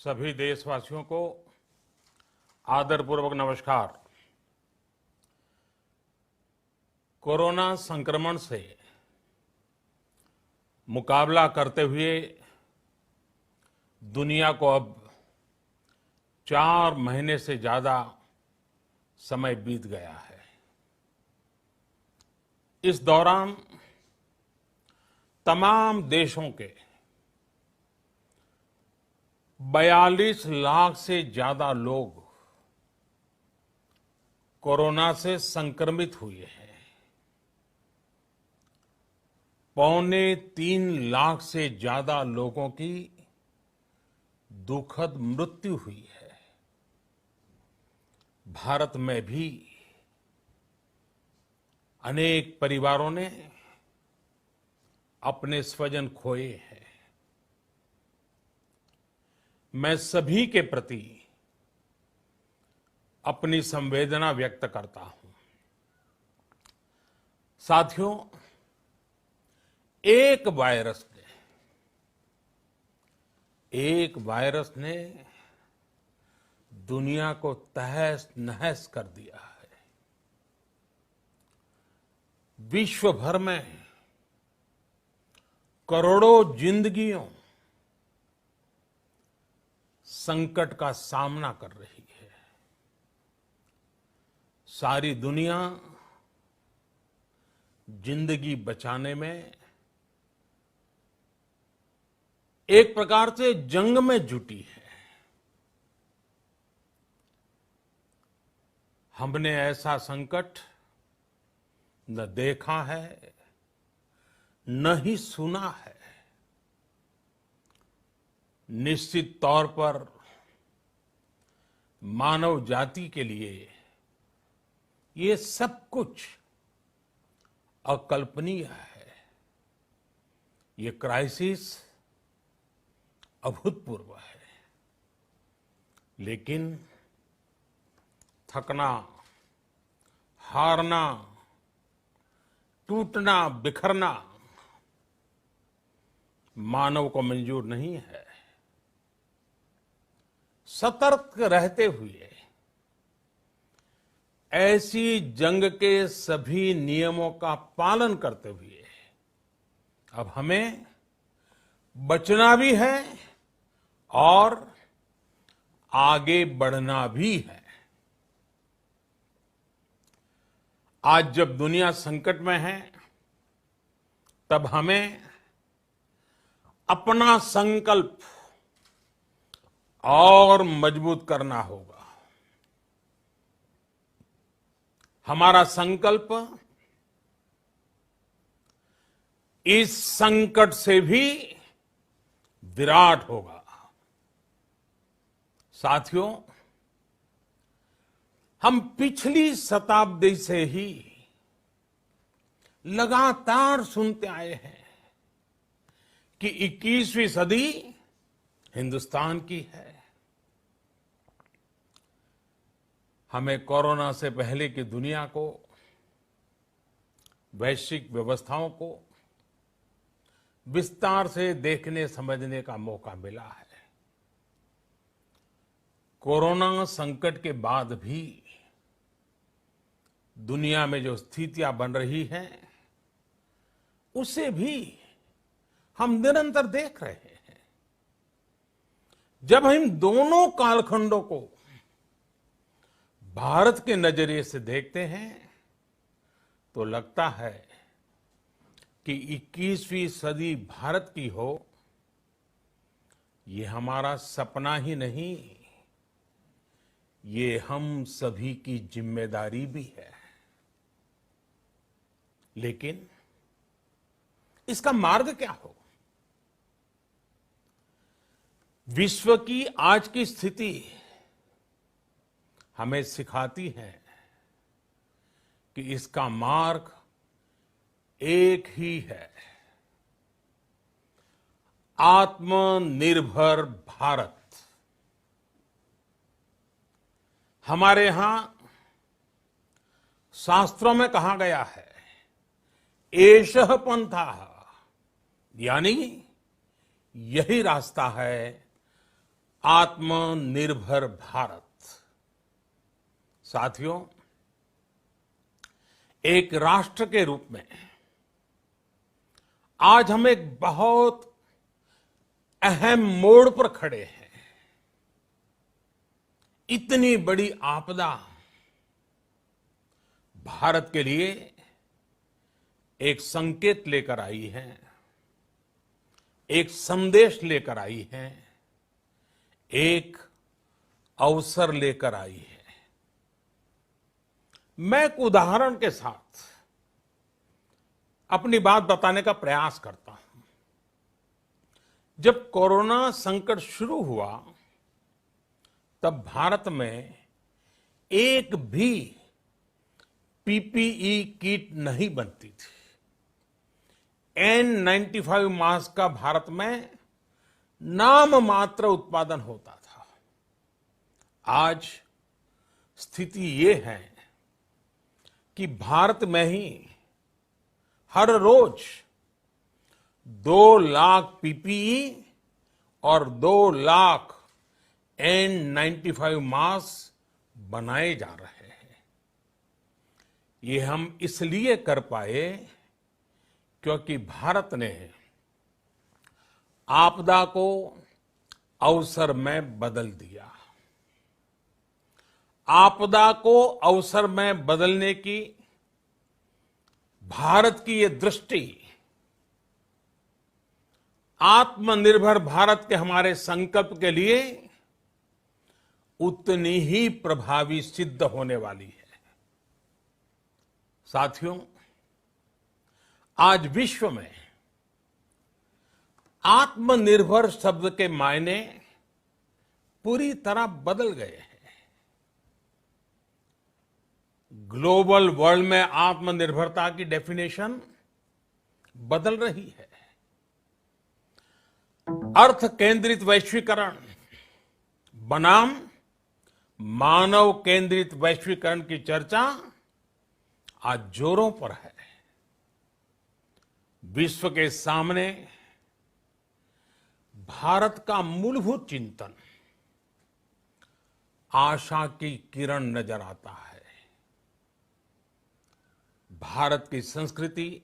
सभी देशवासियों को आदरपूर्वक नमस्कार। कोरोना संक्रमण से मुकाबला करते हुए दुनिया को अब 4 महीने से ज्यादा समय बीत गया है। इस दौरान तमाम देशों के 42 लाख से ज्यादा लोग कोरोना से संक्रमित हुए हैं। 2.25 लाख से ज्यादा लोगों की दुखद मृत्यु हुई है। भारत में भी अनेक परिवारों ने अपने स्वजन खोए हैं। मैं सभी के प्रति अपनी संवेदना व्यक्त करता हूं। साथियों, एक वायरस ने दुनिया को तहस नहस कर दिया है। विश्व भर में करोड़ों जिंदगियों संकट का सामना कर रही है। सारी दुनिया जिंदगी बचाने में एक प्रकार से जंग में जुटी है। हमने ऐसा संकट न देखा है, न ही सुना है। निश्चित तौर पर मानव जाति के लिए ये सब कुछ अकल्पनीय है। ये क्राइसिस अभूतपूर्व है। लेकिन थकना, हारना, टूटना, बिखरना मानव को मंजूर नहीं है। सतर्क रहते हुए ऐसी जंग के सभी नियमों का पालन करते हुए अब हमें बचना भी है और आगे बढ़ना भी है। आज जब दुनिया संकट में है, तब हमें अपना संकल्प और मजबूत करना होगा। हमारा संकल्प इस संकट से भी विराट होगा। साथियों, हम पिछली शताब्दी से ही लगातार सुनते आए हैं कि 21वीं सदी हिंदुस्तान की है। हमें कोरोना से पहले की दुनिया को, वैश्विक व्यवस्थाओं को विस्तार से देखने समझने का मौका मिला है। कोरोना संकट के बाद भी दुनिया में जो स्थितियां बन रही हैं, उसे भी हम निरंतर देख रहे हैं। जब हम दोनों कालखंडों को भारत के नजरिए से देखते हैं, तो लगता है कि 21वीं सदी भारत की हो, ये हमारा सपना ही नहीं, ये हम सभी की जिम्मेदारी भी है। लेकिन इसका मार्ग क्या हो? विश्व की आज की स्थिति हमें सिखाती है कि इसका मार्ग एक ही है, आत्मनिर्भर भारत। हमारे यहां शास्त्रों में कहा गया है, एषः पंथः, यानी यही रास्ता है आत्मनिर्भर भारत। साथियों, एक राष्ट्र के रूप में आज हम एक बहुत अहम मोड़ पर खड़े हैं। इतनी बड़ी आपदा भारत के लिए एक संकेत लेकर आई है, एक संदेश लेकर आई है, एक अवसर लेकर आई है। मैं एक उदाहरण के साथ अपनी बात बताने का प्रयास करता हूं। जब कोरोना संकट शुरू हुआ तब भारत में एक भी पीपीई किट नहीं बनती थी। N95 मास्क का भारत में नाम मात्र उत्पादन होता था। आज स्थिति ये है कि भारत में ही हर रोज 2 लाख पीपीई और 2 लाख N95 मास्क बनाए जा रहे हैं। ये हम इसलिए कर पाए क्योंकि भारत ने आपदा को अवसर में बदल दिया। आपदा को अवसर में बदलने की भारत की ये दृष्टि आत्मनिर्भर भारत के हमारे संकल्प के लिए उतनी ही प्रभावी सिद्ध होने वाली है। साथियों, आज विश्व में आत्मनिर्भर शब्द के मायने पूरी तरह बदल गए हैं। ग्लोबल वर्ल्ड में आत्मनिर्भरता की डेफिनेशन बदल रही है। अर्थ केंद्रित वैश्वीकरण बनाम मानव केंद्रित वैश्वीकरण की चर्चा आज जोरों पर है। विश्व के सामने भारत का मूलभूत चिंतन आशा की किरण नजर आता है। भारत की संस्कृति,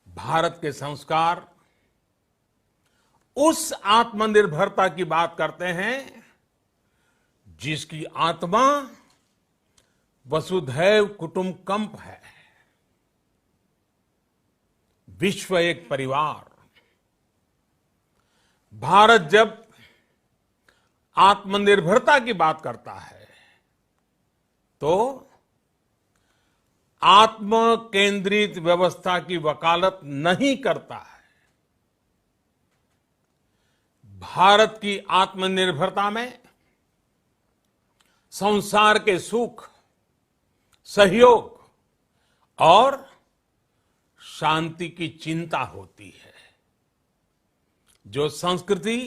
भारत के संस्कार उस आत्मनिर्भरता की बात करते हैं जिसकी आत्मा वसुधैव कुटुंबकम है। विश्व एक परिवार। भारत जब आत्मनिर्भरता की बात करता है तो आत्म केंद्रित व्यवस्था की वकालत नहीं करता है। भारत की आत्मनिर्भरता में संसार के सुख, सहयोग और शांति की चिंता होती है। जो संस्कृति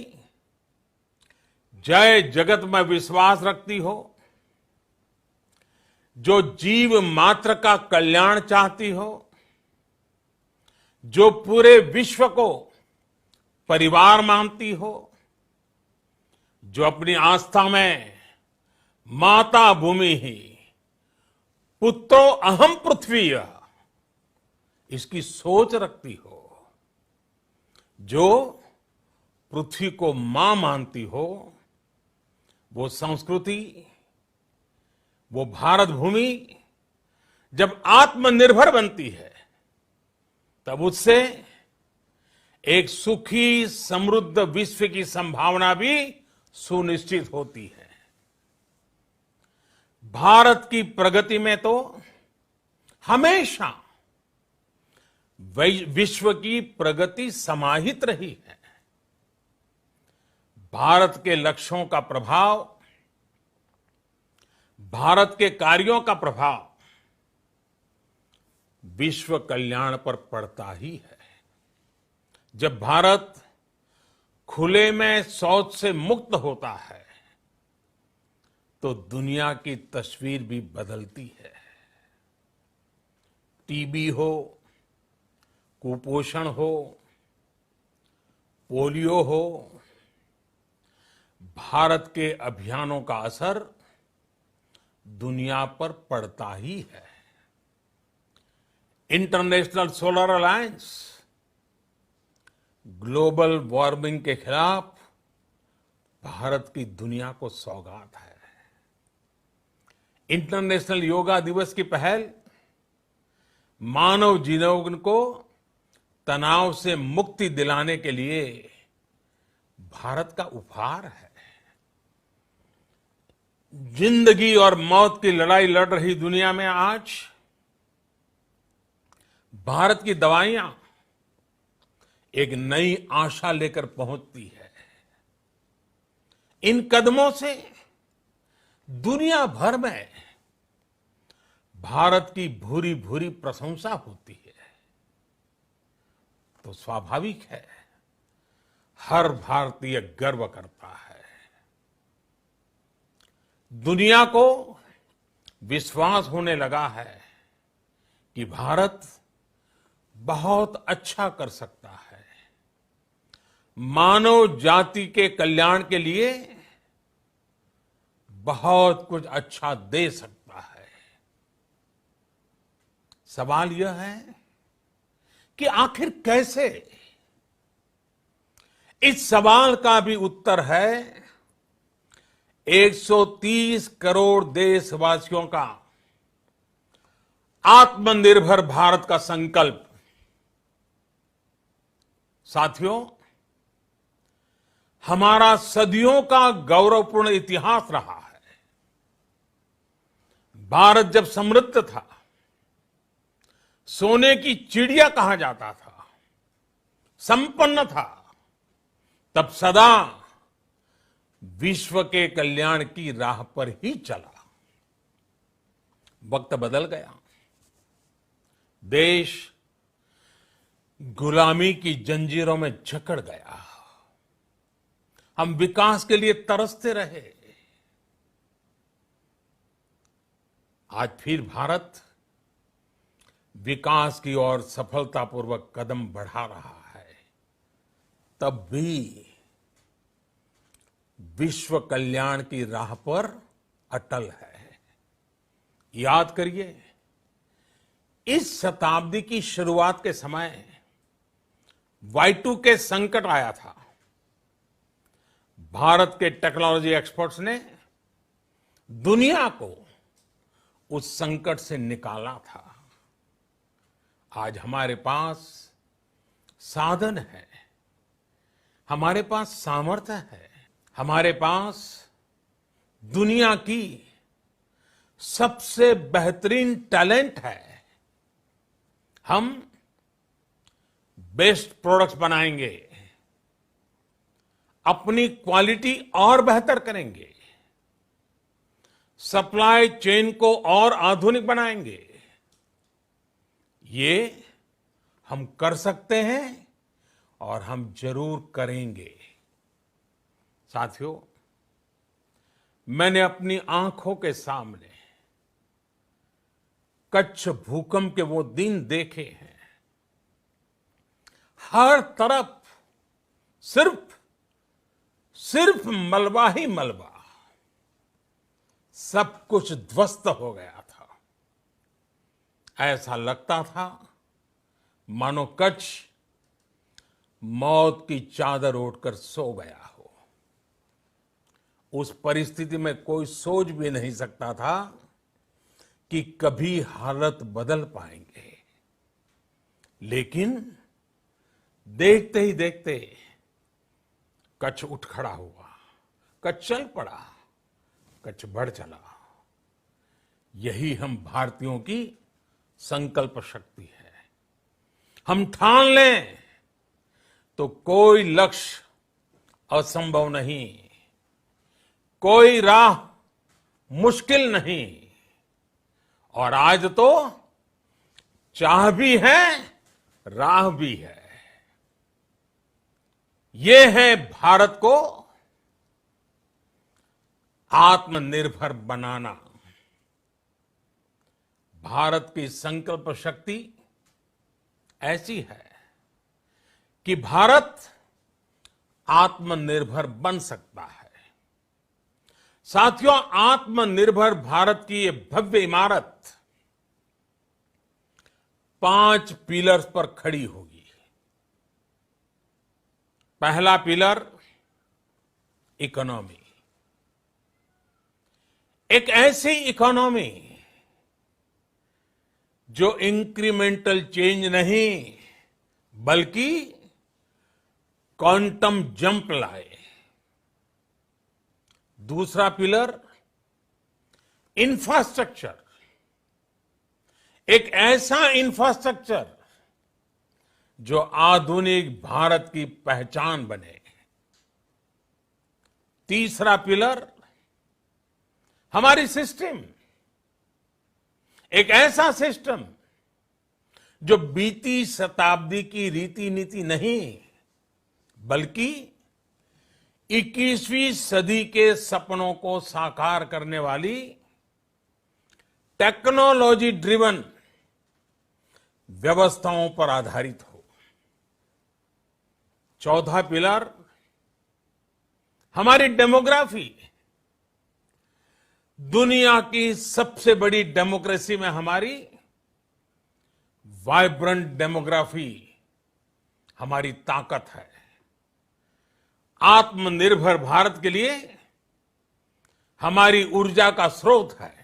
जय जगत में विश्वास रखती हो, जो जीव मात्र का कल्याण चाहती हो, जो पूरे विश्व को परिवार मानती हो, जो अपनी आस्था में माता भूमि ही पुत्रो अहम पृथ्वी इसकी सोच रखती हो, जो पृथ्वी को मां मानती हो, वो संस्कृति, वो भारत भूमि जब आत्मनिर्भर बनती है तब उससे एक सुखी समृद्ध विश्व की संभावना भी सुनिश्चित होती है। भारत की प्रगति में तो हमेशा विश्व की प्रगति समाहित रही है। भारत के लक्ष्यों का प्रभाव, भारत के कार्यों का प्रभाव विश्व कल्याण पर पड़ता ही है। जब भारत खुले में शौच से मुक्त होता है तो दुनिया की तस्वीर भी बदलती है। टीबी हो, कुपोषण हो, पोलियो हो, भारत के अभियानों का असर दुनिया पर पड़ता ही है। International solar alliance global warming के खिलाफ भारत की दुनिया को सौगात है। इंटरनेशनल योगा दिवस की पहल मानव जीवन को तनाव से मुक्ति दिलाने के लिए भारत का उपहार है। जिंदगी और मौत की लड़ाई लड़ रही दुनिया में आज भारत की दवाइयां एक नई आशा लेकर पहुंचती है। इन कदमों से दुनिया भर में भारत की भूरी भूरी प्रशंसा होती है। तो स्वाभाविक है, हर भारतीय गर्व करता है। दुनिया को विश्वास होने लगा है कि भारत बहुत अच्छा कर सकता है, मानव जाति के कल्याण के लिए बहुत कुछ अच्छा दे सकता है। सवाल यह है कि आखिर कैसे? इस सवाल का भी उत्तर है 130 करोड़ देशवासियों का आत्मनिर्भर भारत का संकल्प। साथियों, हमारा सदियों का गौरवपूर्ण इतिहास रहा है। भारत जब समृद्ध था, सोने की चिड़िया कहा जाता था, संपन्न था, तब सदा विश्व के कल्याण की राह पर ही चला। वक्त बदल गया, देश गुलामी की जंजीरों में जकड़ गया। हम विकास के लिए तरसते रहे। आज फिर भारत विकास की ओर सफलतापूर्वक कदम बढ़ा रहा है। तब भी विश्व कल्याण की राह पर अटल है। याद करिए, इस शताब्दी की शुरुआत के समय Y2K संकट आया था। भारत के टेक्नोलॉजी एक्सपर्ट्स ने दुनिया को उस संकट से निकाला था। आज हमारे पास साधन है, हमारे पास सामर्थ्य है, हमारे पास दुनिया की सबसे बेहतरीन टैलेंट है। हम बेस्ट प्रोडक्ट्स बनाएंगे, अपनी क्वालिटी और बेहतर करेंगे, सप्लाई चेन को और आधुनिक बनाएंगे। ये हम कर सकते हैं और हम जरूर करेंगे। साथियों, मैंने अपनी आंखों के सामने कच्छ भूकंप के वो दिन देखे हैं। हर तरफ सिर्फ मलबा ही मलबा, सब कुछ ध्वस्त हो गया था। ऐसा लगता था मानो कच्छ मौत की चादर ओढ़कर सो गया हो। उस परिस्थिति में कोई सोच भी नहीं सकता था कि कभी हालत बदल पाएंगे। लेकिन देखते ही देखते कच्छ उठ खड़ा हुआ, कच्छ चल पड़ा, कच्छ बढ़ चला। यही हम भारतीयों की संकल्प शक्ति है। हम ठान लें तो कोई लक्ष्य असंभव नहीं, कोई राह मुश्किल नहीं। और आज तो चाह भी है, राह भी है। ये है भारत को आत्मनिर्भर बनाना। भारत की संकल्प शक्ति ऐसी है कि भारत आत्मनिर्भर बन सकता है। साथियों, आत्मनिर्भर भारत की ये भव्य इमारत 5 पिलर्स पर खड़ी होगी। पहला पिलर इकोनॉमी। एक ऐसी इकोनॉमी जो इंक्रीमेंटल चेंज नहीं बल्कि क्वांटम जंप लाए। दूसरा पिलर इंफ्रास्ट्रक्चर। एक ऐसा इंफ्रास्ट्रक्चर जो आधुनिक भारत की पहचान बने। तीसरा पिलर हमारी सिस्टम। एक ऐसा सिस्टम जो बीती शताब्दी की रीति नीति नहीं बल्कि 21वीं सदी के सपनों को साकार करने वाली टेक्नोलॉजी ड्रिवन व्यवस्थाओं पर आधारित हो। चौथा पिलर हमारी डेमोग्राफी। दुनिया की सबसे बड़ी डेमोक्रेसी में हमारी वाइब्रेंट डेमोग्राफी हमारी ताकत है। आत्मनिर्भर भारत के लिए हमारी ऊर्जा का स्रोत है।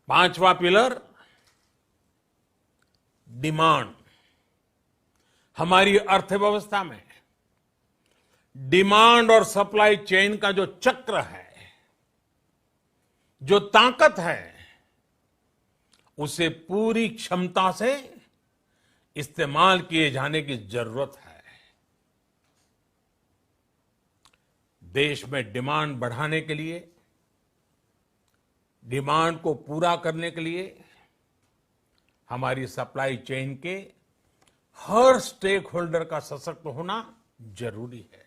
पांचवा पिलर डिमांड। हमारी अर्थव्यवस्था में डिमांड और सप्लाई चेन का जो चक्र है, जो ताकत है, उसे पूरी क्षमता से इस्तेमाल किए जाने की जरूरत है। देश में डिमांड बढ़ाने के लिए, डिमांड को पूरा करने के लिए हमारी सप्लाई चेन के हर स्टेक होल्डर का सशक्त होना जरूरी है।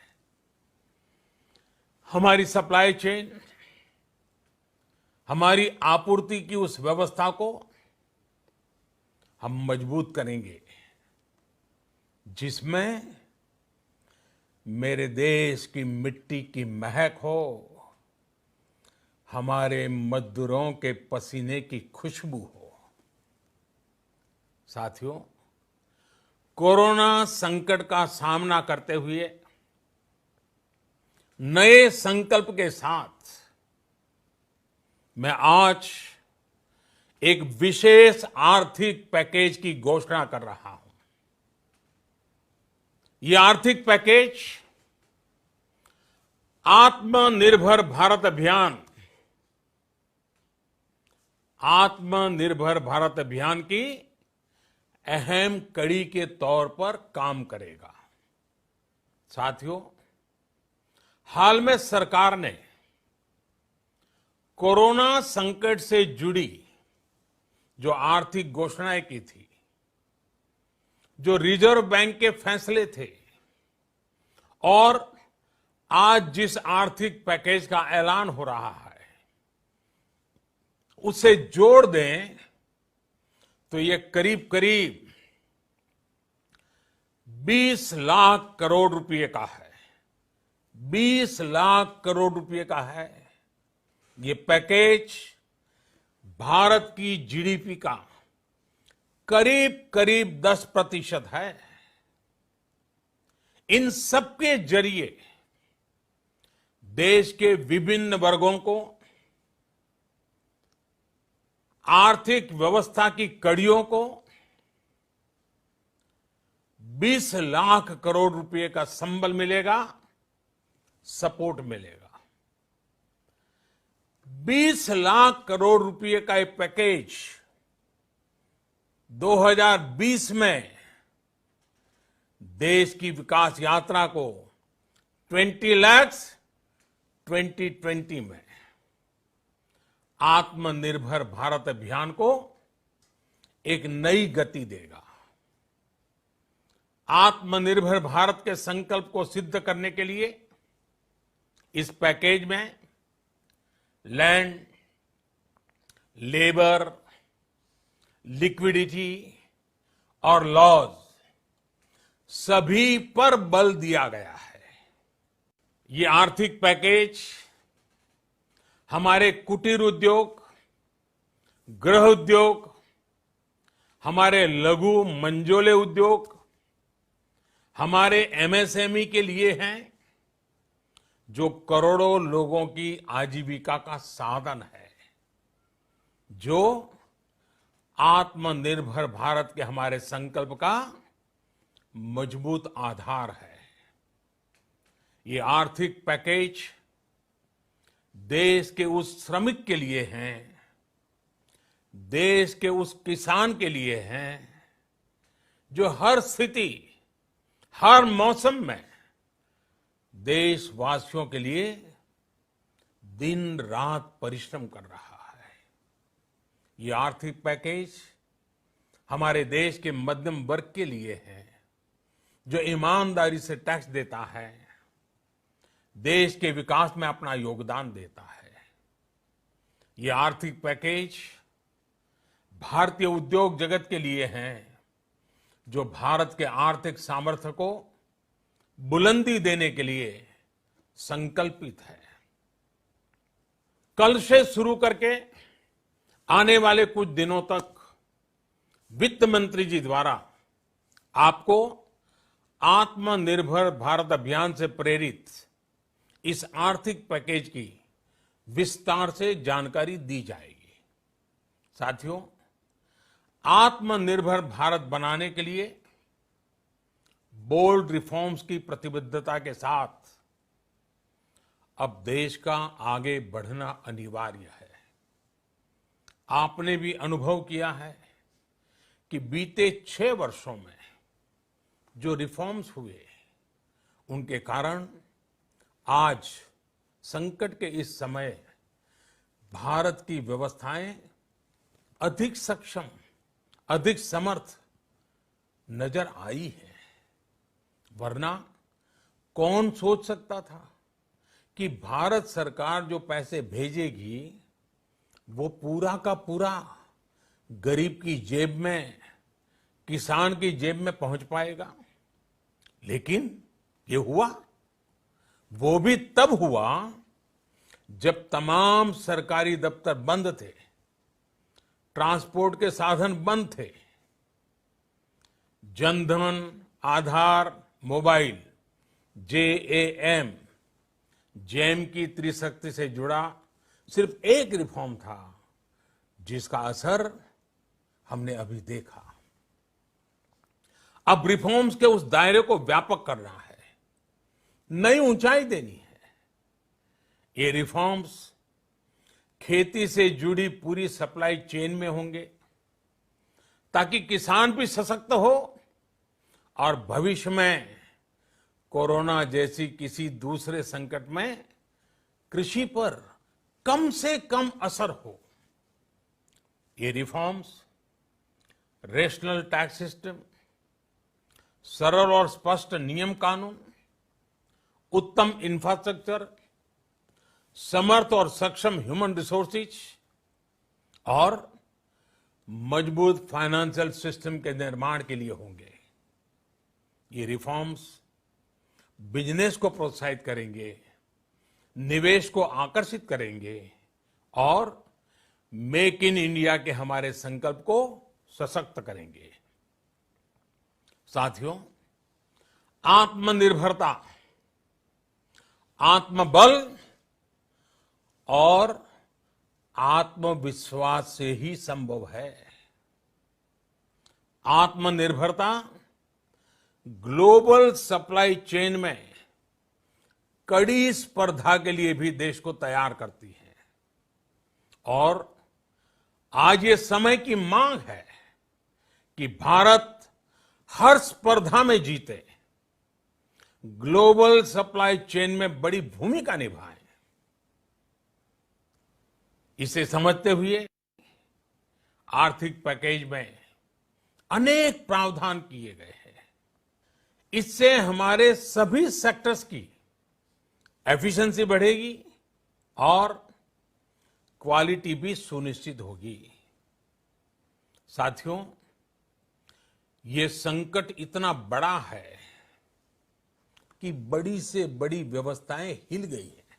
हमारी सप्लाई चेन, हमारी आपूर्ति की उस व्यवस्था को हम मजबूत करेंगे जिसमें मेरे देश की मिट्टी की महक हो, हमारे मजदूरों के पसीने की खुशबू हो। साथियों, कोरोना संकट का सामना करते हुए नए संकल्प के साथ मैं आज एक विशेष आर्थिक पैकेज की घोषणा कर रहा हूं। ये आर्थिक पैकेज आत्मनिर्भर भारत अभियान, आत्मनिर्भर भारत अभियान की अहम कड़ी के तौर पर काम करेगा। साथियों, हाल में सरकार ने कोरोना संकट से जुड़ी जो आर्थिक घोषणाएं की थी, जो रिजर्व बैंक के फैसले थे और आज जिस आर्थिक पैकेज का ऐलान हो रहा है, उसे जोड़ दें तो ये करीब करीब 20 लाख करोड़ रुपए का है। 20 लाख करोड़ रुपए का है। ये पैकेज भारत की जीडीपी का करीब करीब 10% है। इन सबके जरिए देश के विभिन्न वर्गों को आर्थिक व्यवस्था की कड़ियों को 20 लाख करोड़ रुपए का संबल मिलेगा, सपोर्ट मिलेगा। 20 लाख करोड़ रुपए का ये पैकेज 2020 में देश की विकास यात्रा को 20 लाख 2020 में आत्मनिर्भर भारत अभियान को एक नई गति देगा। आत्मनिर्भर भारत के संकल्प को सिद्ध करने के लिए इस पैकेज में लैंड, लेबर, लिक्विडिटी और लॉज सभी पर बल दिया गया है। ये आर्थिक पैकेज हमारे कुटीर उद्योग, गृह उद्योग, हमारे लघु मंझोले उद्योग, हमारे एमएसएमई के लिए हैं, जो करोड़ों लोगों की आजीविका का साधन है, जो आत्मनिर्भर भारत के हमारे संकल्प का मजबूत आधार है। ये आर्थिक पैकेज देश के उस श्रमिक के लिए हैं, देश के उस किसान के लिए हैं, जो हर स्थिति, हर मौसम में देशवासियों के लिए दिन रात परिश्रम कर रहा है। ये आर्थिक पैकेज हमारे देश के मध्यम वर्ग के लिए है, जो ईमानदारी से टैक्स देता है, देश के विकास में अपना योगदान देता है। ये आर्थिक पैकेज भारतीय उद्योग जगत के लिए है, जो भारत के आर्थिक सामर्थ्य को बुलंदी देने के लिए संकल्पित है। कल से शुरू करके आने वाले कुछ दिनों तक वित्त मंत्री जी द्वारा आपको आत्मनिर्भर भारत अभियान से प्रेरित इस आर्थिक पैकेज की विस्तार से जानकारी दी जाएगी। साथियों, आत्मनिर्भर भारत बनाने के लिए बोल्ड रिफॉर्म्स की प्रतिबद्धता के साथ अब देश का आगे बढ़ना अनिवार्य है। आपने भी अनुभव किया है कि बीते 6 वर्षों में जो रिफॉर्म्स हुए, उनके कारण आज संकट के इस समय भारत की व्यवस्थाएं अधिक सक्षम, अधिक समर्थ नजर आई है। वरना कौन सोच सकता था कि भारत सरकार जो पैसे भेजेगी वो पूरा का पूरा गरीब की जेब में, किसान की जेब में पहुंच पाएगा। लेकिन ये हुआ, वो भी तब हुआ जब तमाम सरकारी दफ्तर बंद थे, ट्रांसपोर्ट के साधन बंद थे, जनधन, आधार, मोबाइल, जेम की त्रिशक्ति से जुड़ा सिर्फ एक रिफॉर्म था, जिसका असर हमने अभी देखा। अब रिफॉर्म्स के उस दायरे को व्यापक करना है, नई ऊंचाई देनी है। ये रिफॉर्म्स खेती से जुड़ी पूरी सप्लाई चेन में होंगे, ताकि किसान भी सशक्त हो और भविष्य में कोरोना जैसी किसी दूसरे संकट में कृषि पर कम से कम असर हो। ये रिफॉर्म्स रेशनल टैक्स सिस्टम, सरल और स्पष्ट नियम कानून, उत्तम इंफ्रास्ट्रक्चर, समर्थ और सक्षम ह्यूमन रिसोर्सेज और मजबूत फाइनेंशियल सिस्टम के निर्माण के लिए होंगे। ये रिफॉर्म्स बिजनेस को प्रोत्साहित करेंगे, निवेश को आकर्षित करेंगे और मेक इन इंडिया के हमारे संकल्प को सशक्त करेंगे। साथियों, आत्मनिर्भरता, आत्मबल और आत्मविश्वास से ही संभव है। आत्मनिर्भरता ग्लोबल सप्लाई चेन में कड़ी स्पर्धा के लिए भी देश को तैयार करती है और आज ये समय की मांग है कि भारत हर स्पर्धा में जीते, ग्लोबल सप्लाई चेन में बड़ी भूमिका निभाए। इसे समझते हुए आर्थिक पैकेज में अनेक प्रावधान किए गए हैं। इससे हमारे सभी सेक्टर्स की एफिशिएंसी बढ़ेगी और क्वालिटी भी सुनिश्चित होगी। साथियों, ये संकट इतना बड़ा है कि बड़ी से बड़ी व्यवस्थाएं हिल गई हैं।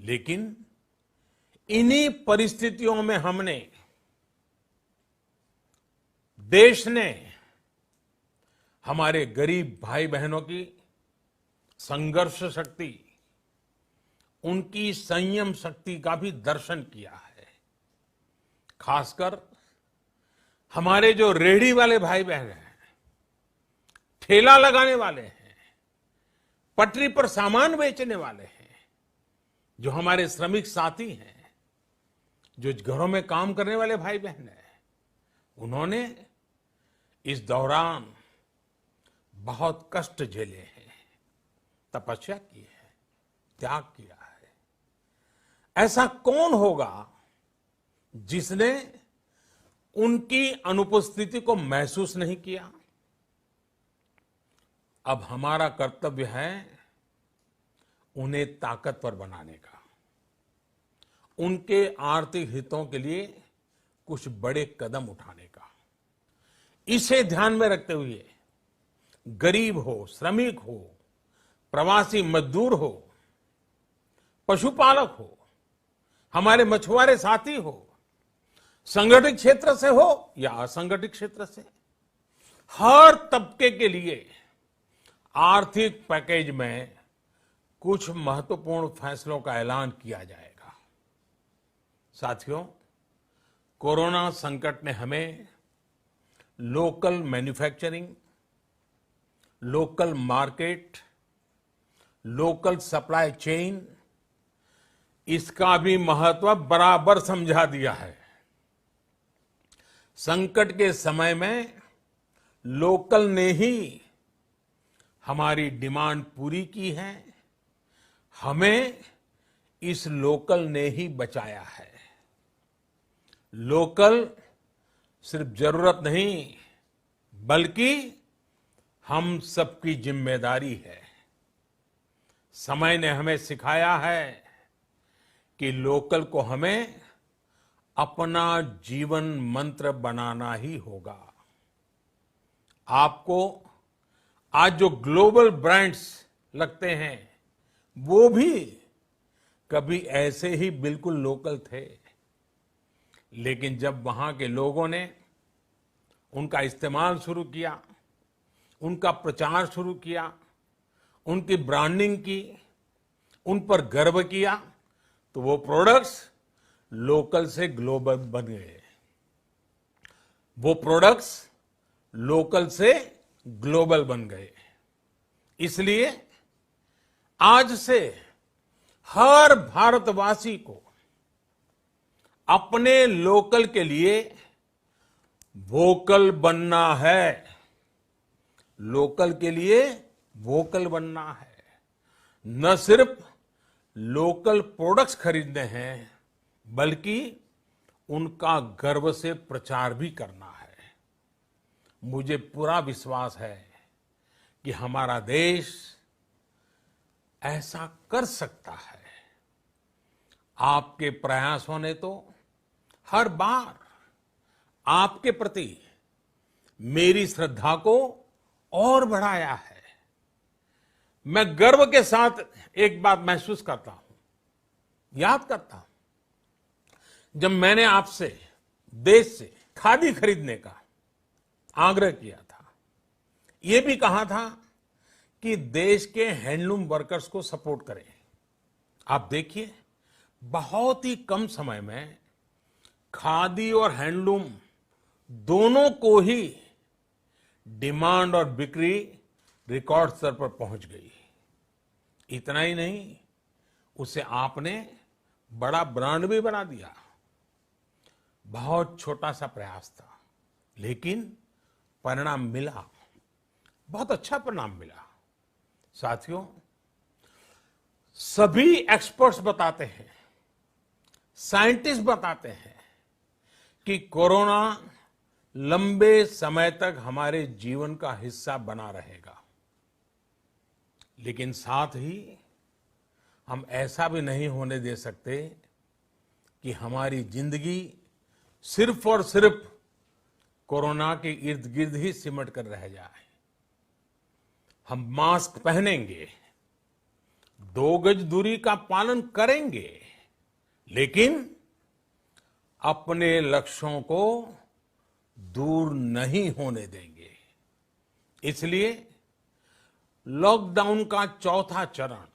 लेकिन इन्हीं परिस्थितियों में हमने, देश ने हमारे गरीब भाई बहनों की संघर्ष शक्ति, उनकी संयम शक्ति का भी दर्शन किया है। खासकर हमारे जो रेहड़ी वाले भाई बहन हैं, ठेला लगाने वाले हैं, पटरी पर सामान बेचने वाले हैं, जो हमारे श्रमिक साथी हैं, जो घरों में काम करने वाले भाई बहन हैं, उन्होंने इस दौरान बहुत कष्ट झेले हैं, तपस्या की है, त्याग किया है। ऐसा कौन होगा जिसने उनकी अनुपस्थिति को महसूस नहीं किया? अब हमारा कर्तव्य है उन्हें ताकतवर बनाने का, उनके आर्थिक हितों के लिए कुछ बड़े कदम उठाने का। इसे ध्यान में रखते हुए गरीब हो, श्रमिक हो, प्रवासी मजदूर हो, पशुपालक हो, हमारे मछुआरे साथी हो, संगठित क्षेत्र से हो या असंगठित क्षेत्र से, हर तबके के लिए आर्थिक पैकेज में कुछ महत्वपूर्ण फैसलों का ऐलान किया जाएगा। साथियों, कोरोना संकट ने हमें local manufacturing, local market, local supply chain, इसका भी महत्व बराबर समझा दिया है। संकट के समय में लोकल ने ही हमारी डिमांड पूरी की है, हमें इस लोकल ने ही बचाया है। लोकल सिर्फ जरूरत नहीं, बल्कि हम सबकी जिम्मेदारी है। समय ने हमें सिखाया है कि लोकल को हमें अपना जीवन मंत्र बनाना ही होगा। आपको आज जो ग्लोबल ब्रांड्स लगते हैं, वो भी कभी ऐसे ही बिल्कुल लोकल थे, लेकिन जब वहां के लोगों ने उनका इस्तेमाल शुरू किया, उनका प्रचार शुरू किया, उनकी ब्रांडिंग की, उन पर गर्व किया, तो वो प्रोडक्ट्स लोकल से ग्लोबल बन गए। वो प्रोडक्ट्स लोकल से ग्लोबल बन गए। इसलिए आज से हर भारतवासी को अपने लोकल के लिए वोकल बनना है। लोकल के लिए वोकल बनना है। न सिर्फ लोकल प्रोडक्ट्स खरीदने हैं, बल्कि उनका गर्व से प्रचार भी करना है। मुझे पूरा विश्वास है कि हमारा देश ऐसा कर सकता है। आपके प्रयासों ने तो हर बार आपके प्रति मेरी श्रद्धा को और बढ़ाया है। मैं गर्व के साथ एक बात महसूस करता हूं, याद करता हूं, जब मैंने आपसे देश से खादी खरीदने का आग्रह किया था, यह भी कहा था कि देश के हैंडलूम वर्कर्स को सपोर्ट करें। आप देखिए, बहुत ही कम समय में खादी और हैंडलूम दोनों को ही डिमांड और बिक्री रिकॉर्ड स्तर पर पहुंच गई। इतना ही नहीं, उसे आपने बड़ा ब्रांड भी बना दिया। बहुत छोटा सा प्रयास था, लेकिन परिणाम मिला, बहुत अच्छा परिणाम मिला। साथियों, सभी एक्सपर्ट्स बताते हैं, साइंटिस्ट बताते हैं कि कोरोना लंबे समय तक हमारे जीवन का हिस्सा बना रहेगा। लेकिन साथ ही हम ऐसा भी नहीं होने दे सकते कि हमारी जिंदगी सिर्फ और सिर्फ कोरोना के इर्द गिर्द ही सिमट कर रह जाए। हम मास्क पहनेंगे, 2 गज दूरी का पालन करेंगे, लेकिन अपने लक्ष्यों को दूर नहीं होने देंगे। इसलिए लॉकडाउन का चौथा चरण,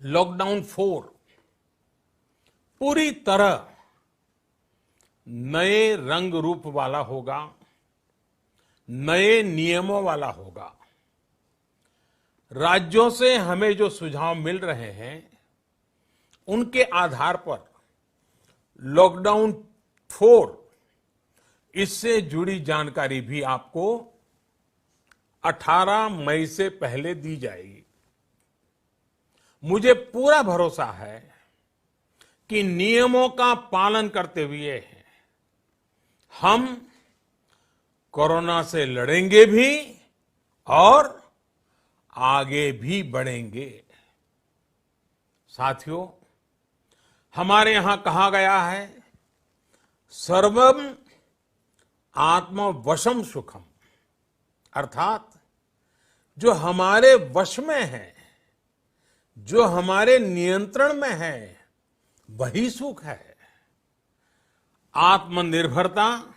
लॉकडाउन 4, पूरी तरह नए रंग रूप वाला होगा, नए नियमों वाला होगा। राज्यों से हमें जो सुझाव मिल रहे हैं, उनके आधार पर लॉकडाउन 4, इससे जुड़ी जानकारी भी आपको 18 मई से पहले दी जाएगी। मुझे पूरा भरोसा है कि नियमों का पालन करते हुए हम कोरोना से लड़ेंगे भी और आगे भी बढ़ेंगे। साथियों, हमारे यहां कहा गया है, सर्वम आत्मवशम सुखम, अर्थात जो हमारे वश में है, जो हमारे नियंत्रण में है, वही सुख है। आत्मनिर्भरता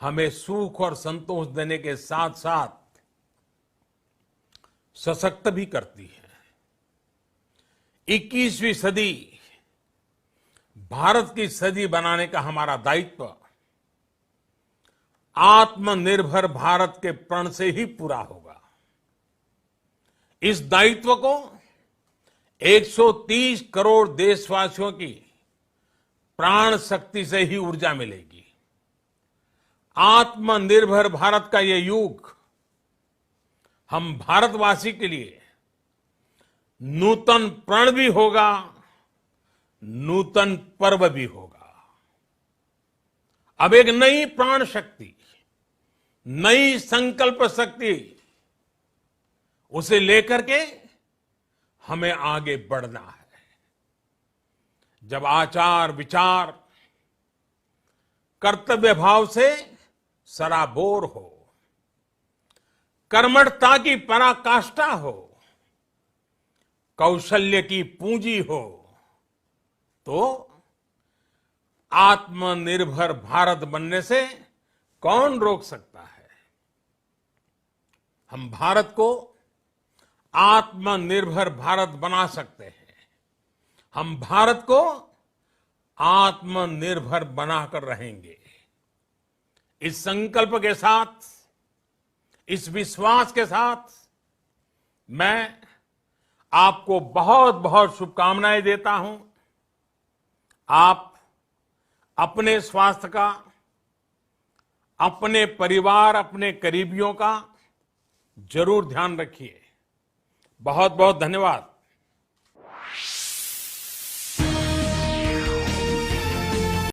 हमें सुख और संतोष देने के साथ साथ सशक्त भी करती है। 21वीं सदी भारत की सदी बनाने का हमारा दायित्व आत्मनिर्भर भारत के प्रण से ही पूरा होगा। इस दायित्व को 130 करोड़ देशवासियों की प्राण शक्ति से ही ऊर्जा मिलेगी। आत्मनिर्भर भारत का ये युग हम भारतवासी के लिए नूतन प्रण भी होगा, नूतन पर्व भी होगा। अब एक नई प्राण शक्ति, नई संकल्प शक्ति, उसे लेकर के हमें आगे बढ़ना है। जब आचार विचार कर्तव्य भाव से सराबोर हो, कर्मठता की पराकाष्ठा हो, कौशल्य की पूंजी हो, तो आत्मनिर्भर भारत बनने से कौन रोक सकता है। हम भारत को आत्मनिर्भर भारत बना सकते हैं। हम भारत को आत्मनिर्भर बनाकर रहेंगे। इस संकल्प के साथ, इस विश्वास के साथ मैं आपको बहुत बहुत शुभकामनाएं देता हूं। आप अपने स्वास्थ्य का, अपने परिवार, अपने करीबियों का जरूर ध्यान रखिए। बहुत बहुत धन्यवाद।